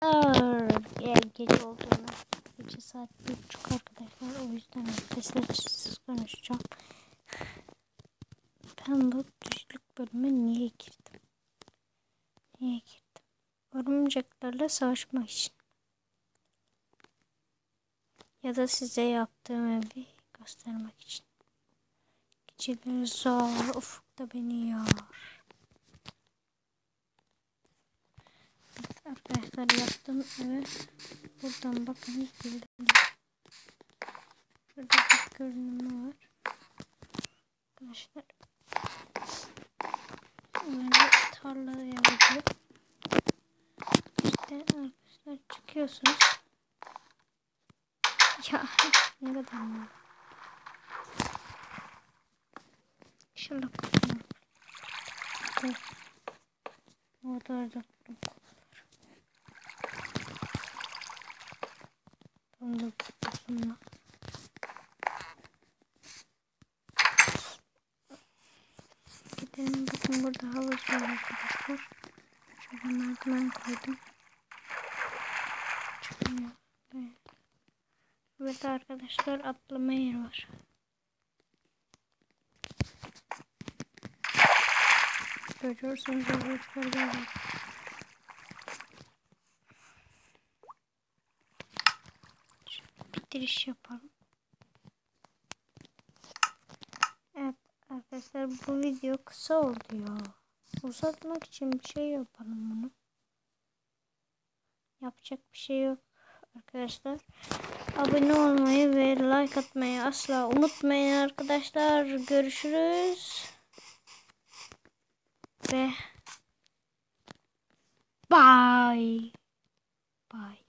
Gece olduğunu. Gece saat 1:30 arkadaşlar. O yüzden sessiz konuşacağım. Ben bu düşlük bölüme niye girdim? Örümceklerle savaşmak için. Ya da size yaptığım evi göstermek için. Geceleri zor. Ufukta beni yiyor. Arkadaşlar yaptığım eve buradan bakın. Burada bir görünümü var. Arkadaşlar. Böyle tarlaya gidiyor. İşte arkadaşlar çıkıyorsunuz. Ya ne kadar mı? İnşallah kurtulur. Orada tam da kurtulma. Gidelim bakın burada havuz var arkadaşlar. Şöyle merdiven koydum. Çıkmıyor. Burada arkadaşlar atlama yeri var. Görüyorsunuz arkadaşlar böyle. Bitiriş yapalım. Evet arkadaşlar bu video kısa oldu ya. Uzatmak için bir şey yapalım bunu. Yapacak bir şey yok arkadaşlar. Abone olmayı ve like atmayı asla unutmayın arkadaşlar. Görüşürüz. Ve bye. Bye.